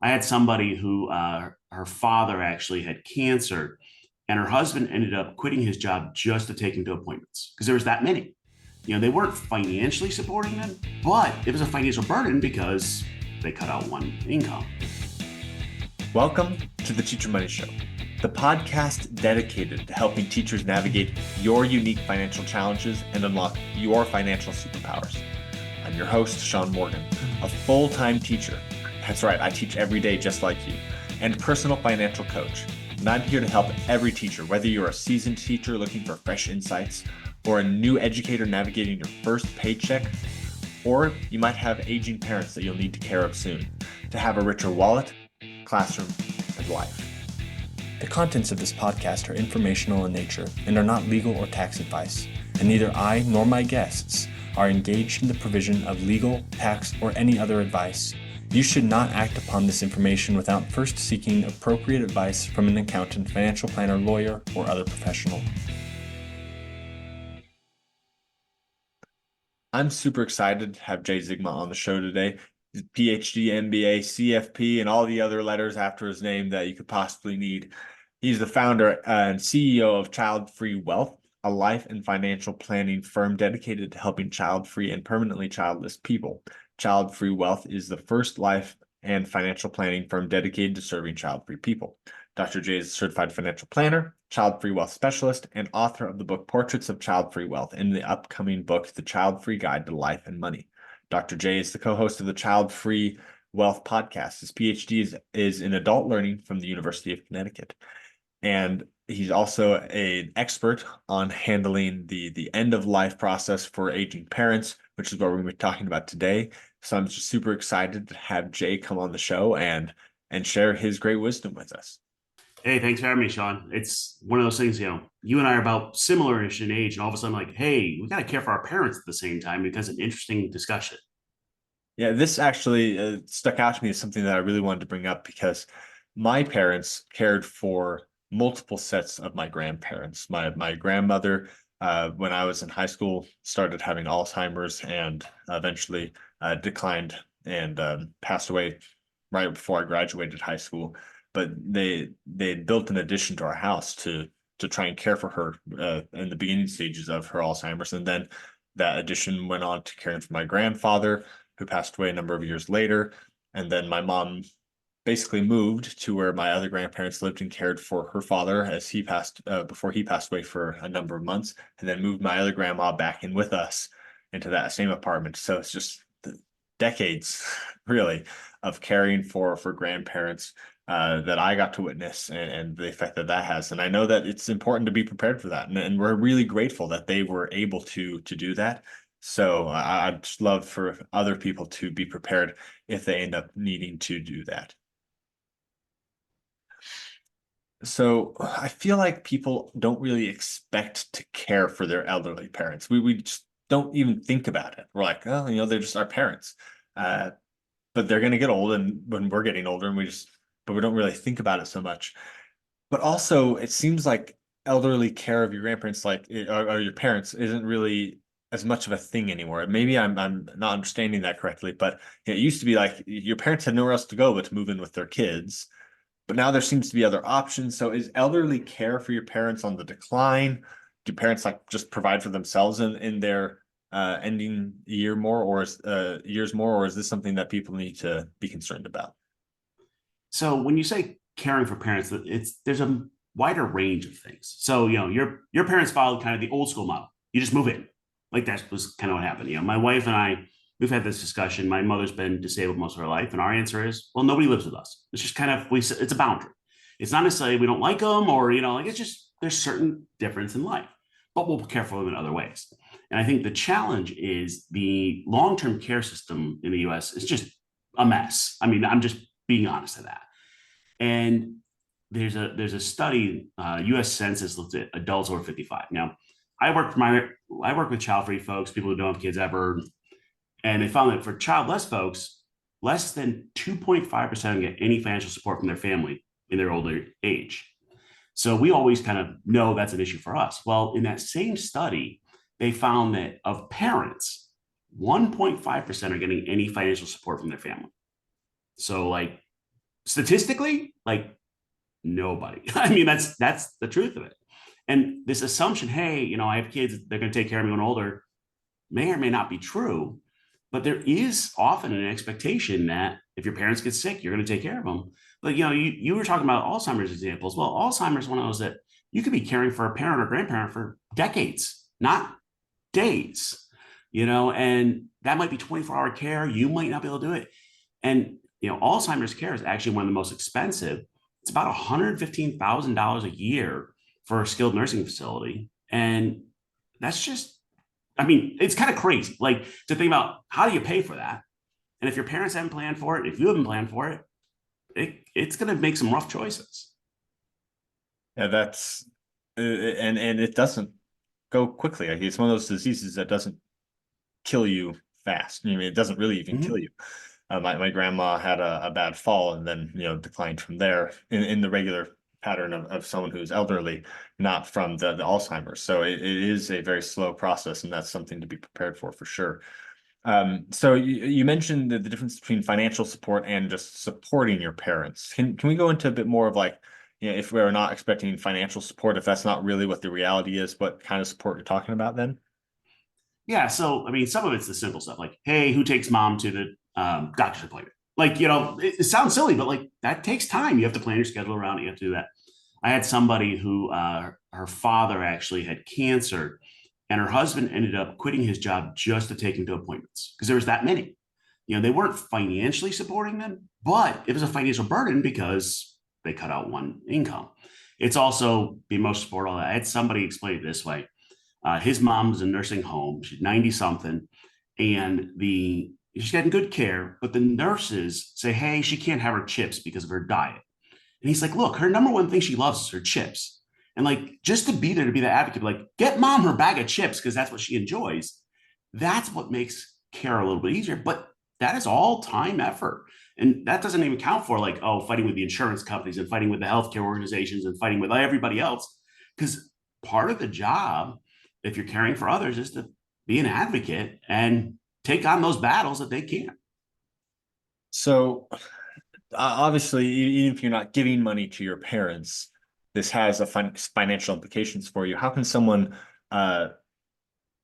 I had somebody who her father actually had cancer, and her husband ended up quitting his job just to take him to appointments because there was that many. They weren't financially supporting them, but it was a financial burden because they cut out one income. Welcome to the Teacher Money Show, the podcast dedicated to helping teachers navigate your unique financial challenges and unlock your financial superpowers. I'm your host, Sean Morgan, a full-time teacher. That's right, I teach every day just like you, and personal financial coach. And I'm here to help every teacher, whether you're a seasoned teacher looking for fresh insights, or a new educator navigating your first paycheck, or you might have aging parents that you'll need to care of soon, to have a richer wallet, classroom, and life. The contents of this podcast are informational in nature and are not legal or tax advice, and neither I nor my guests are engaged in the provision of legal, tax, or any other advice. You should not act upon this information without first seeking appropriate advice from an accountant, financial planner, lawyer, or other professional. I'm super excited to have Jay Zigmont on the show today. PhD, MBA, CFP, and all the other letters after his name that you could possibly need. He's the founder and CEO of Childfree Wealth, a life and financial planning firm dedicated to helping child-free and permanently childless people. Childfree Wealth is the first life and financial planning firm dedicated to serving child-free people. Dr. Jay is a certified financial planner, child-free wealth specialist, and author of the book Portraits of Child-Free Wealth and the upcoming book, The Child-Free Guide to Life and Money. Dr. Jay is the co-host of the Childfree Wealth podcast. His PhD is in adult learning from the University of Connecticut. And he's also an expert on handling the end-of-life process for aging parents, which is what we're going to be talking about today. So I'm just super excited to have Jay come on the show and share his great wisdom with us. Hey, thanks for having me, Sean. It's one of those things, you and I are about similar-ish in age, and all of a sudden, like, hey, we got to care for our parents at the same time because it's an interesting discussion. Yeah, this actually stuck out to me as something that I really wanted to bring up because my parents cared for multiple sets of my grandparents. My grandmother, when I was in high school, started having Alzheimer's and eventually declined and passed away right before I graduated high school. But they built an addition to our house to try and care for her in the beginning stages of her Alzheimer's, and then that addition went on to caring for my grandfather, who passed away a number of years later, and then my mom basically moved to where my other grandparents lived and cared for her father as he passed before he passed away for a number of months, and then moved my other grandma back in with us into that same apartment. So it's just decades, really, of caring for grandparents that I got to witness and the effect that has. And I know that it's important to be prepared for that. And we're really grateful that they were able to do that. So I'd just love for other people to be prepared if they end up needing to do that. So I feel like people don't really expect to care for their elderly parents. We just don't even think about it. We're like, oh, they're just our parents. But they're going to get old, and when we're getting older, and but we don't really think about it so much. But also, it seems like elderly care of your grandparents, or your parents, isn't really as much of a thing anymore. Maybe I'm not understanding that correctly, but it used to be like your parents had nowhere else to go but to move in with their kids. But now there seems to be other options. So is elderly care for your parents on the decline? Do parents just provide for themselves in their ending year more, or years more, or is this something that people need to be concerned about? So when you say caring for parents, there's a wider range of things. So your parents followed kind of the old school model. You just move in. Like that was kind of what happened. My wife and I, we've had this discussion. My mother's been disabled most of her life, and our answer is, well, nobody lives with us. It's just kind of it's a boundary. It's not necessarily we don't like them, or it's just there's certain difference in life, but we'll care for them in other ways. And I think the challenge is the long-term care system in the U.S. is just a mess. I mean, I'm just being honest to that. And there's a study, U.S. Census looked at adults over 55. Now, I work with child-free folks, people who don't have kids ever, and they found that for childless folks, less than 2.5% get any financial support from their family in their older age. So we always kind of know that's an issue for us. Well, in that same study, they found that of parents, 1.5% are getting any financial support from their family. So Statistically, like nobody. I mean, that's the truth of it. And this assumption, hey, I have kids, they're going to take care of me when I'm older, may or may not be true. But there is often an expectation that if your parents get sick, you're going to take care of them. But you were talking about Alzheimer's examples. Well, Alzheimer's one of those that you could be caring for a parent or grandparent for decades, not days. And that might be 24-hour care. You might not be able to do it. And Alzheimer's care is actually one of the most expensive. It's about $115,000 a year for a skilled nursing facility. And that's just, I mean, it's kind of crazy. Like to think about how do you pay for that? And if your parents haven't planned for it, if you haven't planned for it, it's going to make some rough choices. Yeah, that's and it doesn't go quickly. Like, it's one of those diseases that doesn't kill you fast. I mean, it doesn't really even kill you. My grandma had a bad fall and then declined from there in the regular pattern of someone who's elderly, not from the Alzheimer's. So it is a very slow process, and that's something to be prepared for sure. So you mentioned the difference between financial support and just supporting your parents. Can we go into a bit more of like, if we're not expecting financial support, if that's not really what the reality is, what kind of support you're talking about then? Yeah. So, I mean, some of it's the simple stuff like, hey, who takes mom to the doctor's appointment? Like, it sounds silly, but like that takes time. You have to plan your schedule around it. You have to do that. I had somebody who her father actually had cancer, and her husband ended up quitting his job just to take him to appointments because there was that many. They weren't financially supporting them, but it was a financial burden because they cut out one income. It's also the emotional support. All that. I had somebody explain it this way: his mom's in a nursing home. She's 90 something, and she's getting good care, but the nurses say, hey, she can't have her chips because of her diet. And he's like, look, her number one thing she loves is her chips. And like, just to be there to be the advocate, like, get mom her bag of chips because that's what she enjoys. That's what makes care a little bit easier. But that is all time effort. And that doesn't even count for like, oh, fighting with the insurance companies and fighting with the healthcare organizations and fighting with everybody else. Because part of the job, if you're caring for others, is to be an advocate and take on those battles that they can't. So obviously, even if you're not giving money to your parents, this has a financial implications for you. How can someone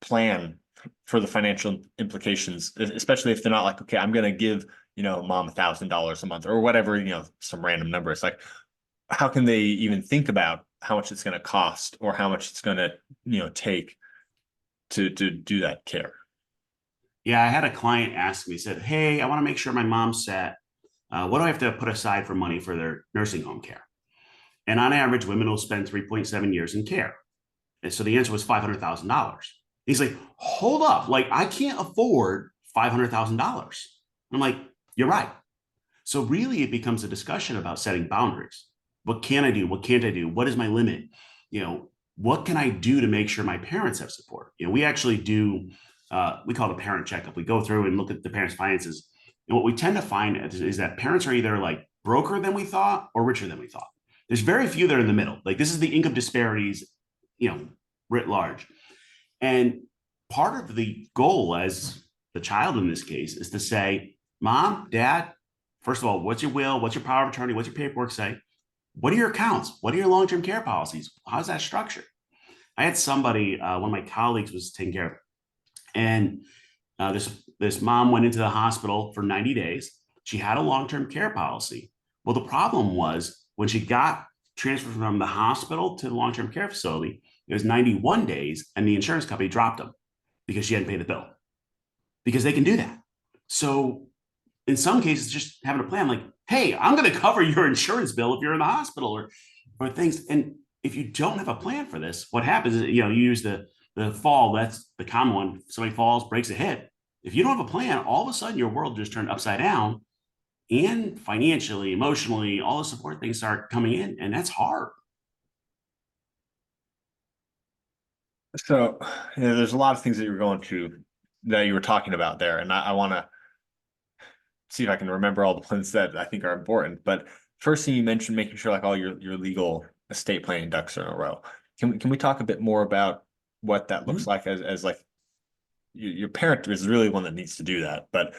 plan for the financial implications, especially if they're not like, okay, I'm going to give mom $1,000 a month or whatever, some random number. It's like, how can they even think about how much it's going to cost or how much it's going to take to do that care? Yeah, I had a client ask me, said, hey, I want to make sure my mom's set. What do I have to put aside for money for their nursing home care? And on average, women will spend 3.7 years in care. And so the answer was $500,000. He's like, hold up. Like, I can't afford $500,000. I'm like, you're right. So really, it becomes a discussion about setting boundaries. What can I do? What can't I do? What is my limit? What can I do to make sure my parents have support? We actually do, we call it a parent checkup. We go through and look at the parents' finances. And what we tend to find is that parents are either like broker than we thought or richer than we thought. There's very few that are in the middle. Like this is the income disparities, writ large. And part of the goal as the child in this case is to say, mom, dad, first of all, what's your will? What's your power of attorney? What's your paperwork say? What are your accounts? What are your long-term care policies? How's that structured? I had somebody, one of my colleagues was taking care of it. And this mom went into the hospital for 90 days. She had a long-term care policy. Well, the problem was when she got transferred from the hospital to the long-term care facility, it was 91 days, and the insurance company dropped them because she hadn't paid the bill. Because they can do that. So in some cases, just having a plan like, hey, I'm going to cover your insurance bill if you're in the hospital or things. And if you don't have a plan for this, what happens is, you use the fall, that's the common one. Somebody falls, breaks a hip. If you don't have a plan, all of a sudden your world just turned upside down, and financially, emotionally, all the support things start coming in, and that's hard. So, there's a lot of things that you're going to that you were talking about there, and I want to see if I can remember all the ones that I think are important. But first thing you mentioned, making sure like all your legal estate planning ducks are in a row. Can we talk a bit more about what that looks like as like your parent is really one that needs to do that, but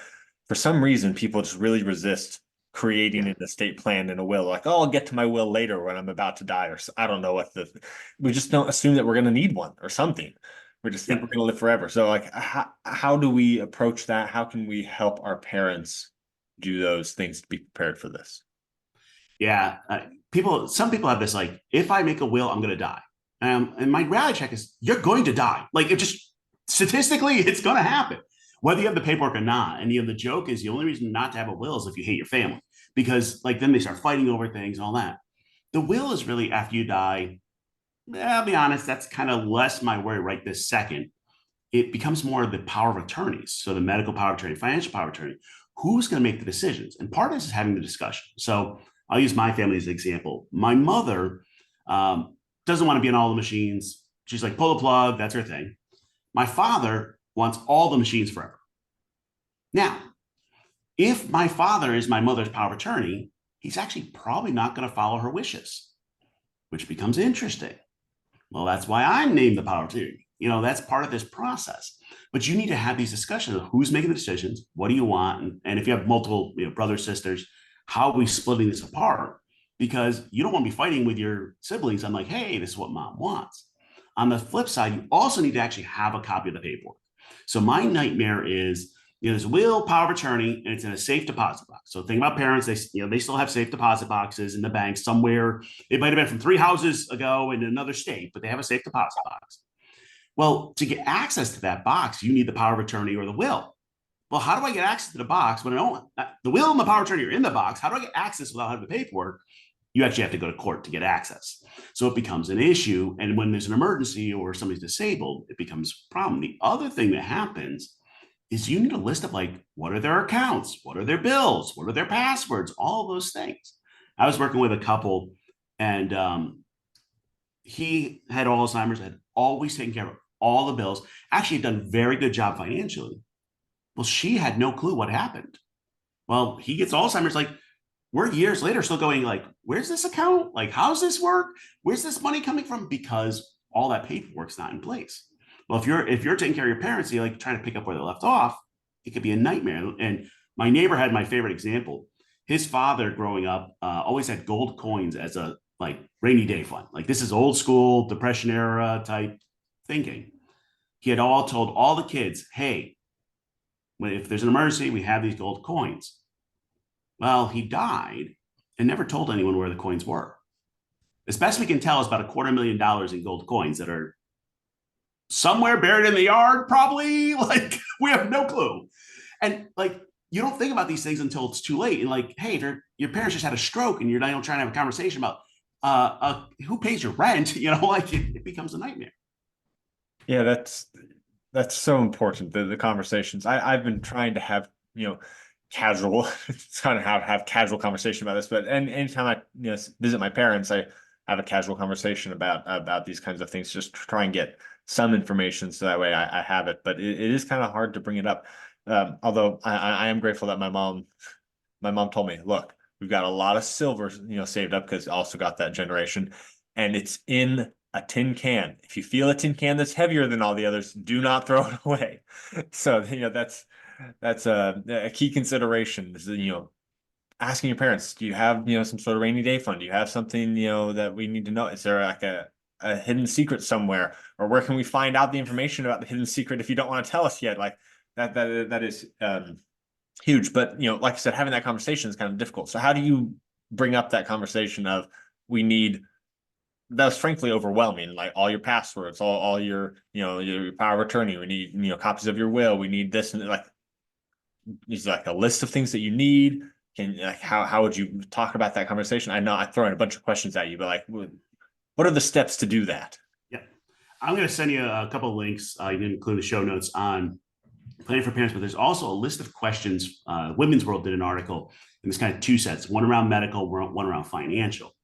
for some reason people just really resist creating Yeah. an estate plan and a will. Like, oh, I'll get to my will later when I'm about to die, or I don't know what we just don't assume that we're going to need one or something. We just think we're Yep. going to live forever. So like, how do we approach that? How can we help our parents do those things to be prepared for this? Yeah. Some people have this like, if I make a will, I'm going to die. And my reality check is you're going to die. Like it just statistically, it's going to happen, whether you have the paperwork or not. And the joke is the only reason not to have a will is if you hate your family, because like then they start fighting over things and all that. The will is really after you die. I'll be honest, that's kind of less my worry right this second. It becomes more the power of attorneys. So the medical power of attorney, financial power of attorney, who's going to make the decisions? And part of this is having the discussion. So I'll use my family as an example. My mother doesn't want to be in all the machines. She's like, pull the plug, that's her thing. My father wants all the machines forever. Now, if my father is my mother's power of attorney, he's actually probably not going to follow her wishes, which becomes interesting. Well, that's why I'm named the power of attorney. That's part of this process. But you need to have these discussions of who's making the decisions, what do you want, and if you have multiple brothers, sisters, how are we splitting this apart? Because you don't want to be fighting with your siblings on like, hey, this is what mom wants. On the flip side, you also need to actually have a copy of the paperwork. So my nightmare is there's a will, power of attorney, and it's in a safe deposit box. So think about parents; they still have safe deposit boxes in the bank somewhere. It might have been from 3 houses ago in another state, but they have a safe deposit box. Well, to get access to that box, you need the power of attorney or the will. Well, how do I get access to the box when I don't? The will and the power of attorney are in the box? How do I get access without having the paperwork? You actually have to go to court to get access. So it becomes an issue. And when there's an emergency or somebody's disabled, it becomes a problem. The other thing that happens is you need a list of like, what are their accounts? What are their bills? What are their passwords? All those things. I was working with a couple and he had Alzheimer's, had always taken care of all the bills, actually had done a very good job financially. Well, she had no clue what happened. Well, he gets Alzheimer's, like, we're years later still going like, where's this account? Like, how's this work? Where's this money coming from? Because all that paperwork's not in place. Well, if you're taking care of your parents, you're like trying to pick up where they left off, it could be a nightmare. And my neighbor had my favorite example. His father growing up always had gold coins as a like rainy day fund. Like this is old school depression era type thinking. He had all told all the kids, hey, if there's an emergency, we have these gold coins. Well, he died and never told anyone where the coins were. As best we can tell, it's about $250,000 in gold coins that are somewhere buried in the yard, probably. Like, we have no clue. And like, you don't think about these things until it's too late. And like, hey, if your parents just had a stroke and you're not trying to have a conversation about who pays your rent, like it becomes a nightmare. Yeah, that's so important. The conversations I've been trying to have, casual. It's kind of have casual conversation about this, but anytime I visit my parents, I have a casual conversation about these kinds of things. Just try and get some information so that way I have it. But it is kind of hard to bring it up. Although I am grateful that my mom told me, look, we've got a lot of silver, saved up because also got that generation, and it's in a tin can. If you feel a tin can that's heavier than all the others, do not throw it away. So, that's a key consideration is, asking your parents, do you have, some sort of rainy day fund? Do you have something, that we need to know? Is there like a hidden secret somewhere? Or where can we find out the information about the hidden secret if you don't want to tell us yet? Like that is huge. But, like I said, having that conversation is kind of difficult. So how do you bring up that conversation of we need that was frankly overwhelming. Like all your passwords, all your, your power of attorney. We need, copies of your will. We need this and like, is like a list of things that you need. Can like how would you talk about that conversation? I know I'm throwing a bunch of questions at you, but like, what are the steps to do that? Yeah. I'm going to send you a couple of links. You can include the show notes on planning for parents, but there's also a list of questions. Women's World did an article, and there's kind of two sets, one around medical, one around financial.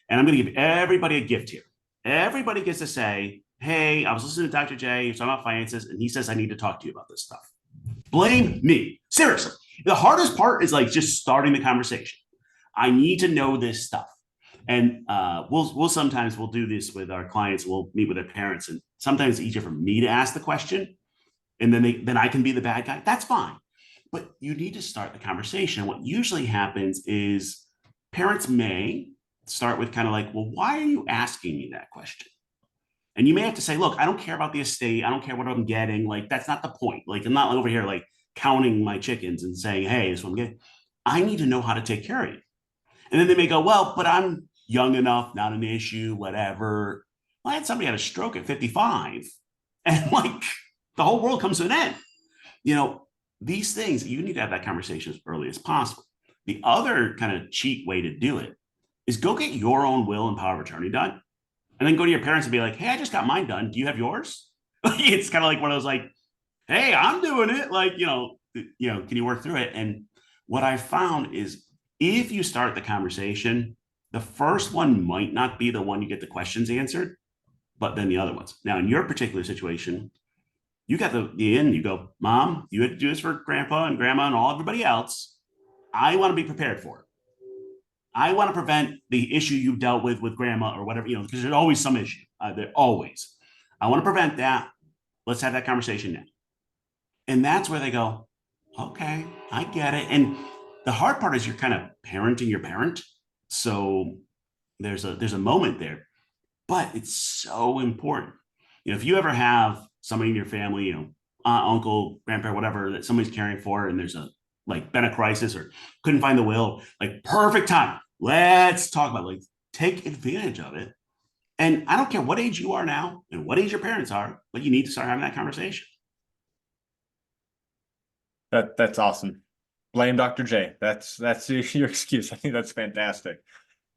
And I'm going to give everybody a gift here. Everybody gets to say, hey, I was listening to Dr. Jay, he was talking about finances, and he says I need to talk to you about this stuff. Blame me. Seriously. The hardest part is like just starting the conversation. I need to know this stuff. And we'll sometimes we'll do this with our clients. We'll meet with their parents, and sometimes it's easier for me to ask the question, and then I can be the bad guy. That's fine. But you need to start the conversation. What usually happens is parents may start with kind of like, well, why are you asking me that question? And you may have to say, look, I don't care about the estate. I don't care what I'm getting. Like, that's not the point. Like, I'm not over here like counting my chickens and saying, hey, this is what I'm getting. I need to know how to take care of you. And then they may go, well, but I'm young enough, not an issue, whatever. Well, I had somebody had a stroke at 55, and like the whole world comes to an end. You know, these things, you need to have that conversation as early as possible. The other kind of cheat way to do it is go get your own will and power of attorney done, and then go to your parents and be like, hey, I just got mine done. Do you have yours? It's kind of like one of those like, hey, I'm doing it. Like, can you work through it? And what I found is if you start the conversation, the first one might not be the one you get the questions answered, but then the other ones. Now, in your particular situation, you got the end, you go, Mom, you had to do this for grandpa and grandma and all everybody else. I want to be prepared for it. I want to prevent the issue you dealt with grandma or whatever, because there's always some issue. There always. I want to prevent that. Let's have that conversation now. And that's where they go, okay, I get it. And the hard part is you're kind of parenting your parent. So there's a moment there, but it's so important. If you ever have somebody in your family, aunt, uncle, grandparent, whatever, that somebody's caring for, and there's been a crisis or couldn't find the will, like perfect time. Let's talk about take advantage of it. And I don't care what age you are now and what age your parents are, but you need to start having that conversation. That's awesome. Blame Dr. J. That's your excuse. I think that's fantastic.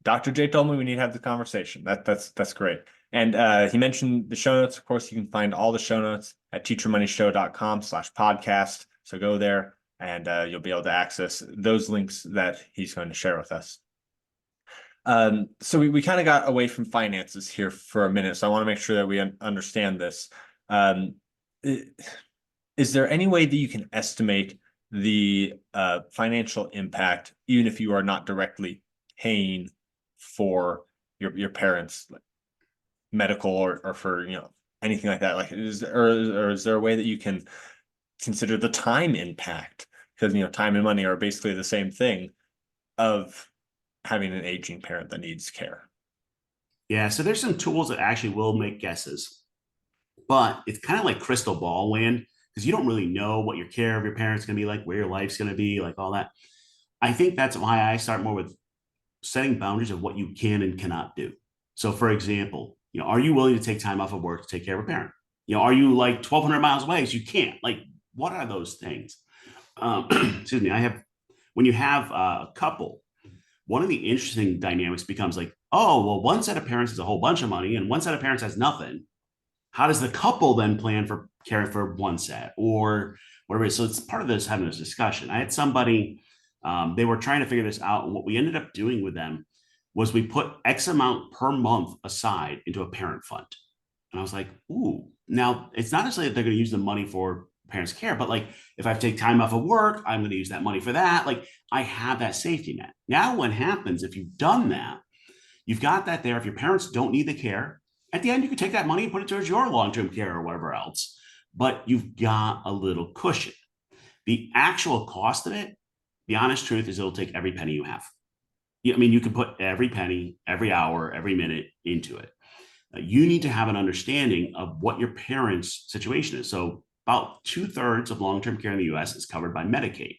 Dr. J told me we need to have the conversation. That's great. And he mentioned the show notes. Of course, you can find all the show notes at teachyourmoneyshow.com/podcast. So go there and you'll be able to access those links that he's going to share with us. So we kind of got away from finances here for a minute. So I want to make sure that we understand this. Is there any way that you can estimate the financial impact, even if you are not directly paying for your parents' medical or for anything like that? Like, is there a way that you can consider the time impact? Because time and money are basically the same thing of having an aging parent that needs care. Yeah, so there's some tools that actually will make guesses, but it's kind of like crystal ball land because you don't really know what your care of your parents going to be like, where your life's going to be, like all that. I think that's why I start more with setting boundaries of what you can and cannot do. So, for example, are you willing to take time off of work to take care of a parent? Are you like 1,200 miles away, so you can't? Like, what are those things? Excuse me. When you have a couple, one of the interesting dynamics becomes like, oh, well, one set of parents has a whole bunch of money and one set of parents has nothing. How does the couple then plan for caring for one set or whatever? So it's part of this having this discussion. I had somebody, they were trying to figure this out. And what we ended up doing with them was we put X amount per month aside into a parent fund. And I was like, ooh, now it's not necessarily that they're going to use the money for parents' care, but like if I have to take time off of work, I'm going to use that money for that. Like I have that safety net. Now, what happens if you've done that? You've got that there. If your parents don't need the care, at the end, you can take that money and put it towards your long-term care or whatever else, but you've got a little cushion. The actual cost of it, the honest truth is it'll take every penny you have. I mean, you can put every penny, every hour, every minute into it. You need to have an understanding of what your parents' situation is. So about 2/3 of long-term care in the US is covered by Medicaid.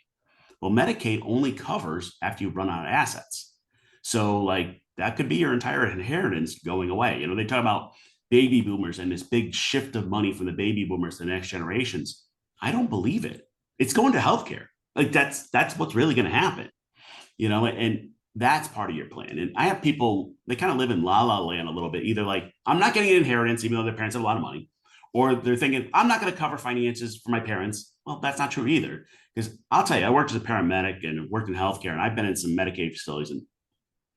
Well, Medicaid only covers after you run out of assets. So like that could be your entire inheritance going away. They talk about baby boomers and this big shift of money from the baby boomers to the next generations. I don't believe it. It's going to healthcare. Like that's what's really going to happen. And that's part of your plan. And I have people, they kind of live in la la land a little bit. Either like, I'm not getting an inheritance, even though their parents have a lot of money, or they're thinking, I'm not going to cover finances for my parents. Well, that's not true either. Because I'll tell you, I worked as a paramedic and worked in healthcare, and I've been in some Medicaid facilities, and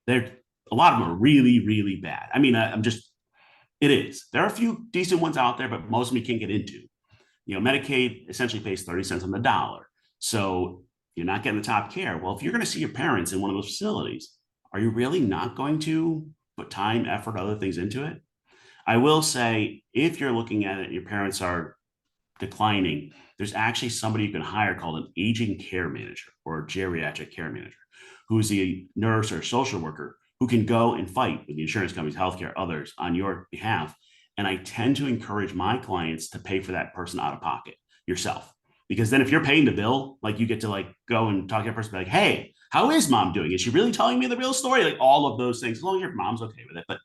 a lot of them are really, really bad. I mean, it is. There are a few decent ones out there, but most of them you can't get into. Medicaid essentially pays 30 cents on the dollar. So you're not getting the top care. Well, if you're going to see your parents in one of those facilities, are you really not going to put time, effort, other things into it? I will say, if you're looking at it, your parents are declining, there's actually somebody you can hire called an aging care manager or a geriatric care manager, who's a nurse or social worker who can go and fight with the insurance companies, healthcare, others on your behalf. And I tend to encourage my clients to pay for that person out of pocket yourself. Because then if you're paying the bill, like you get to like go and talk to that person, be like, hey, how is mom doing? Is she really telling me the real story? Like all of those things, as long as your mom's okay with it. But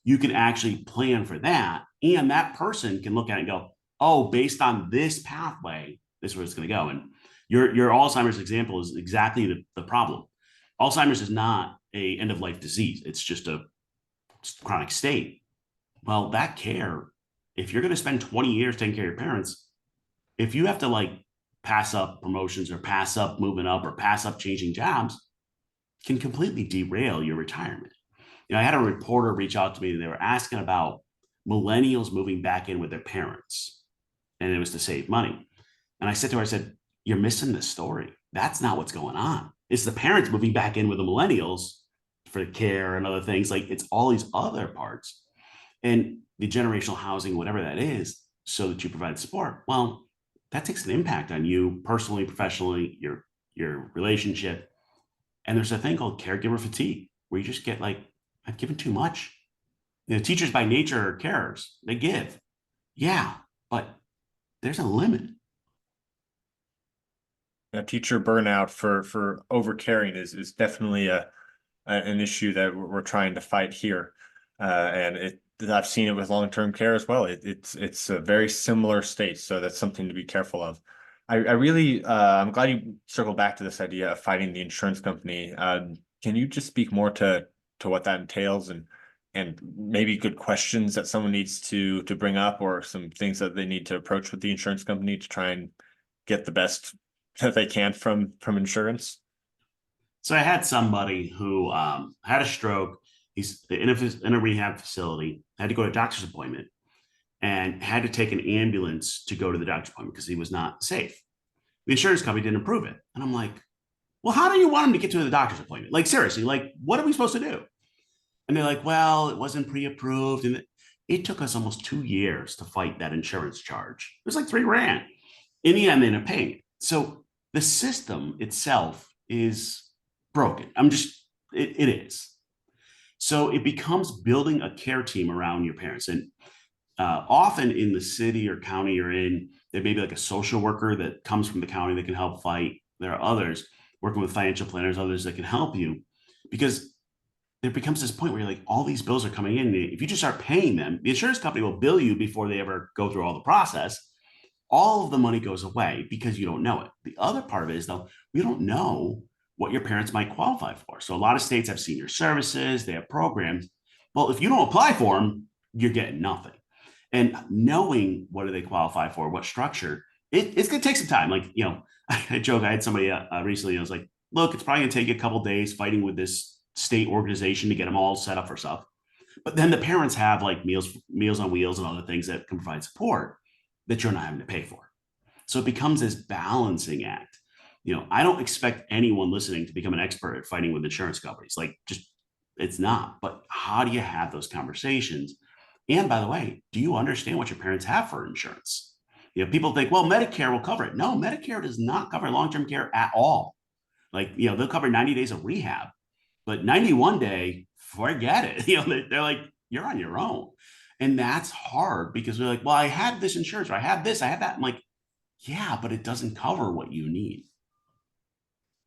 you can actually plan for that. And that person can look at it and go, oh, based on this pathway, this is where it's going to go. And your Alzheimer's example is exactly the problem. Alzheimer's is not a end of life disease. It's just a chronic state. Well, that care, if you're going to spend 20 years taking care of your parents, if you have to like pass up promotions or pass up moving up or pass up changing jobs, can completely derail your retirement. I had a reporter reach out to me and they were asking about millennials moving back in with their parents, and it was to save money. And I said to her, I said, you're missing the story. That's not what's going on. It's the parents moving back in with the millennials for care and other things. Like it's all these other parts and the generational housing, whatever that is, so that you provide support. Well, that takes an impact on you personally, professionally, your relationship. And there's a thing called caregiver fatigue, where you just get like, I've given too much. Teachers by nature are carers. They give. Yeah, but there's a limit. Teacher burnout for over caring is definitely an issue that we're trying to fight here, and I've seen it with long-term care as well. It's a very similar state, so that's something to be careful of. I really I'm glad you circled back to this idea of fighting the insurance company. Can you just speak more to what that entails and maybe good questions that someone needs to bring up, or some things that they need to approach with the insurance company to try and get the best that they can from insurance? So I had somebody who had a stroke. He's in a rehab facility, had to go to a doctor's appointment, and had to take an ambulance to go to the doctor's appointment because he was not safe. The insurance company didn't approve it. And I'm like, well, how do you want him to get to the doctor's appointment? Like, seriously, like, what are we supposed to do? And they're like, well, it wasn't pre-approved. And it took us almost 2 years to fight that insurance charge. It was like 3 grand. In the end, they ended up paying it. So the system itself is broken. It is. So it becomes building a care team around your parents. And often in the city or county you're in, there may be like a social worker that comes from the county that can help fight. There are others working with financial planners, others that can help you, because there becomes this point where you're like, all these bills are coming in. If you just start paying them, the insurance company will bill you before they ever go through all the process. All of the money goes away because you don't know it. The other part of it is, though, we don't know what your parents might qualify for. So a lot of states have senior services, they have programs. Well, if you don't apply for them, you're getting nothing. And knowing what do they qualify for, what structure, it's going to take some time. Like, I joke, I had somebody recently, I was like, look, it's probably going to take you a couple days fighting with this state organization to get them all set up for stuff. But then the parents have like meals on wheels and other things that can provide support that you're not having to pay for. So it becomes this balancing act. I don't expect anyone listening to become an expert at fighting with insurance companies. Like, just it's not. But how do you have those conversations? And by the way, do you understand what your parents have for insurance? People think, well, Medicare will cover it. No, Medicare does not cover long-term care at all. Like, they'll cover 90 days of rehab, but 91 day, forget it. They're like, you're on your own. And that's hard because we're like, well, I had this insurance, or I had this, I had that. I'm like, yeah, but it doesn't cover what you need.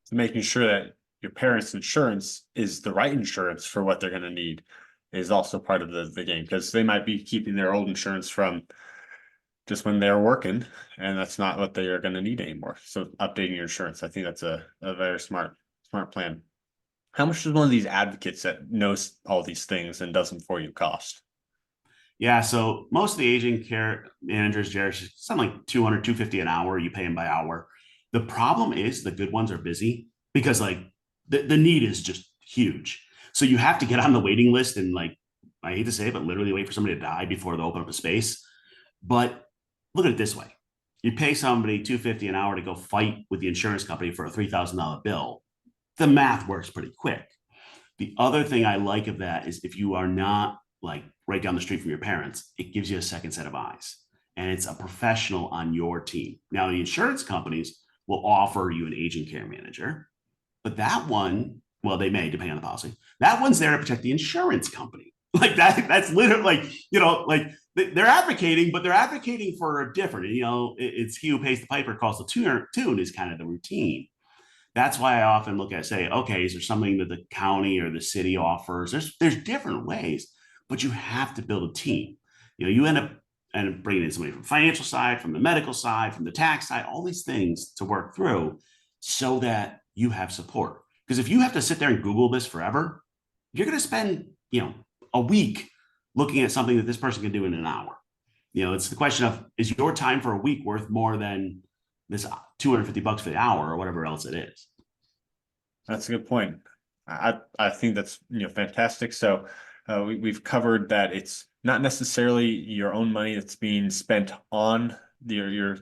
So making sure that your parents' insurance is the right insurance for what they're going to need is also part of the game, because they might be keeping their old insurance from just when they're working, and that's not what they are going to need anymore. So updating your insurance, I think that's a very smart plan. How much does one of these advocates that knows all these things and does them for you cost? Yeah. So most of the aging care managers, Jared, something like 200, 250 an hour. You pay them by hour. The problem is the good ones are busy because like the need is just huge. So you have to get on the waiting list and like, I hate to say it, but literally wait for somebody to die before they open up a space. But look at it this way. You pay somebody 250 an hour to go fight with the insurance company for a $3,000 bill. The math works pretty quick. The other thing I like of that is if you are not like right down the street from your parents, it gives you a second set of eyes. and it's a professional on your team. Now, the insurance companies will offer you an aging care manager, but that one, well, they may, depending on the policy, that one's there to protect the insurance company. Like that's literally like, like they're advocating, but they're advocating for a different, it's he who pays the piper calls the tune is kind of the routine. That's why I often look at, say, okay, is there something that the county or the city offers? There's different ways, but you have to build a team. You end up bringing in somebody from the financial side, from the medical side, from the tax side, all these things to work through so that you have support. Because if you have to sit there and Google this forever, you're going to spend, a week looking at something that this person can do in an hour. It's the question of, is your time for a week worth more than this $250 for the hour or whatever else it is? That's a good point. I think that's fantastic. So we've covered that it's not necessarily your own money that's being spent on your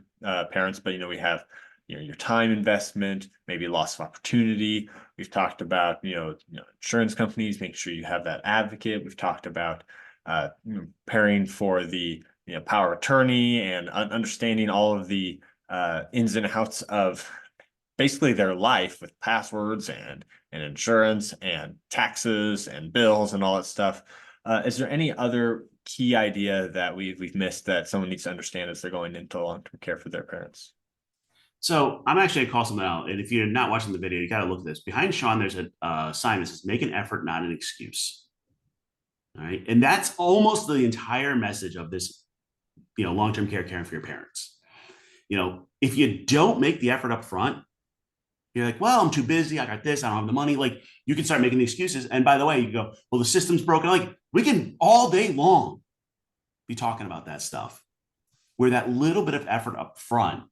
parents, but we have your time investment, maybe loss of opportunity. We've talked about insurance companies, making sure you have that advocate. We've talked about preparing for the power of attorney and understanding all of the ins and outs of basically their life with passwords and insurance and taxes and bills and all that stuff. Is there any other key idea that we've missed that someone needs to understand as they're going into long-term care for their parents? So I'm actually going to call something out. And if you're not watching the video, you got to look at this. Behind Shaun, there's a sign that says, make an effort, not an excuse. All right. And that's almost the entire message of this, long-term care, caring for your parents. If you don't make the effort up front, you're like, well, I'm too busy. I got this. I don't have the money. Like, you can start making the excuses. And by the way, you go, well, the system's broken. Like, we can all day long be talking about that stuff where that little bit of effort up front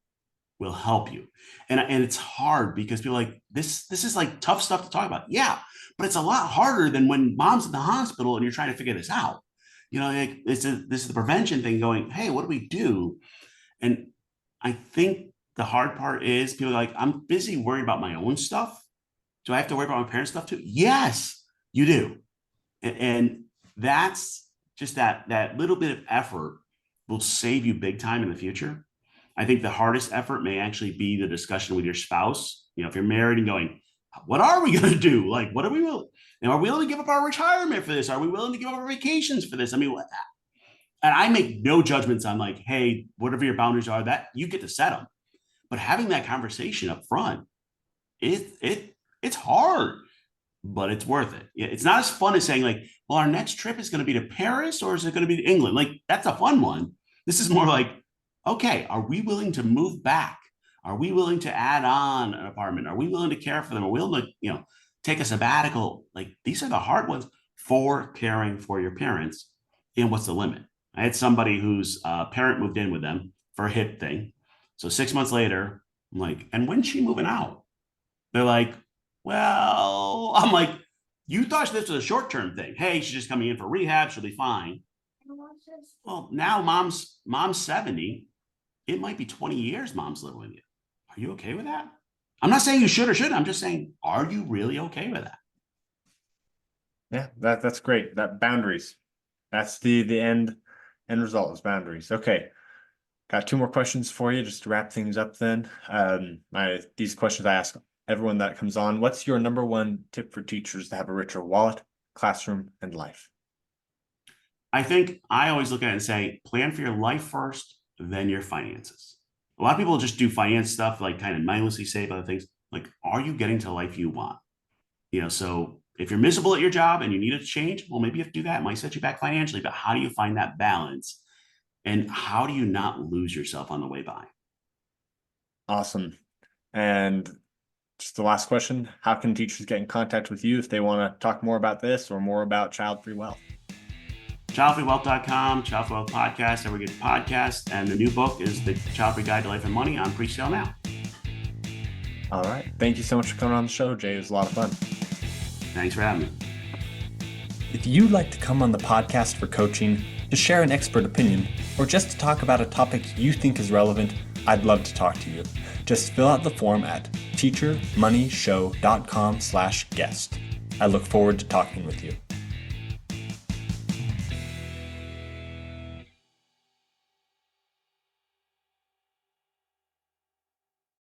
will help you. And it's hard because people are like, this is like tough stuff to talk about. Yeah, but it's a lot harder than when mom's in the hospital and you're trying to figure this out. Like this is the prevention thing going, hey, what do we do? And I think the hard part is people are like, I'm busy worrying about my own stuff. Do I have to worry about my parents' stuff too? Yes, you do. And that's just that little bit of effort will save you big time in the future. I think the hardest effort may actually be the discussion with your spouse. If you're married and going, what are we going to do? Like, what are we willing? Are we willing to give up our retirement for this? Are we willing to give up our vacations for this? I mean, and I make no judgments on like, hey, whatever your boundaries are, that you get to set them. But having that conversation up front, it's hard, but it's worth it. It's not as fun as saying like, well, our next trip is going to be to Paris or is it going to be to England? Like, that's a fun one. This is more like, okay, are we willing to move back? Are we willing to add on an apartment? Are we willing to care for them? Are we willing to, take a sabbatical? Like, these are the hard ones for caring for your parents. And what's the limit? I had somebody whose parent moved in with them for a hip thing. So 6 months later, I'm like, and when's she moving out? They're like, well, I'm like, you thought this was a short-term thing. Hey, she's just coming in for rehab. She'll be fine. Well, now mom's 70. It might be 20 years mom's living with you. Are you okay with that? I'm not saying you should or shouldn't. I'm just saying, are you really okay with that? Yeah, that's great. That boundaries. That's the end result is boundaries. Okay. Got 2 more questions for you just to wrap things up then. These questions I ask everyone that comes on. What's your number one tip for teachers to have a richer wallet, classroom, and life? I think I always look at it and say, plan for your life first, then your finances. A lot of people just do finance stuff, like kind of mindlessly save other things. Like, are you getting to the life you want? So if you're miserable at your job and you need it to change, well, maybe you have to do that. It might set you back financially, but how do you find that balance? And how do you not lose yourself on the way by? Awesome. And just the last question, how can teachers get in contact with you if they want to talk more about this or more about Childfree Wealth? Childfreewealth.com, Childfree Wealth Podcast, every good podcast. And the new book is The Childfree Guide to Life and Money on pre-sale now. All right. Thank you so much for coming on the show, Jay. It was a lot of fun. Thanks for having me. If you'd like to come on the podcast for coaching, to share an expert opinion, or just to talk about a topic you think is relevant, I'd love to talk to you. Just fill out the form at teachermoneyshow.com/guest. I look forward to talking with you.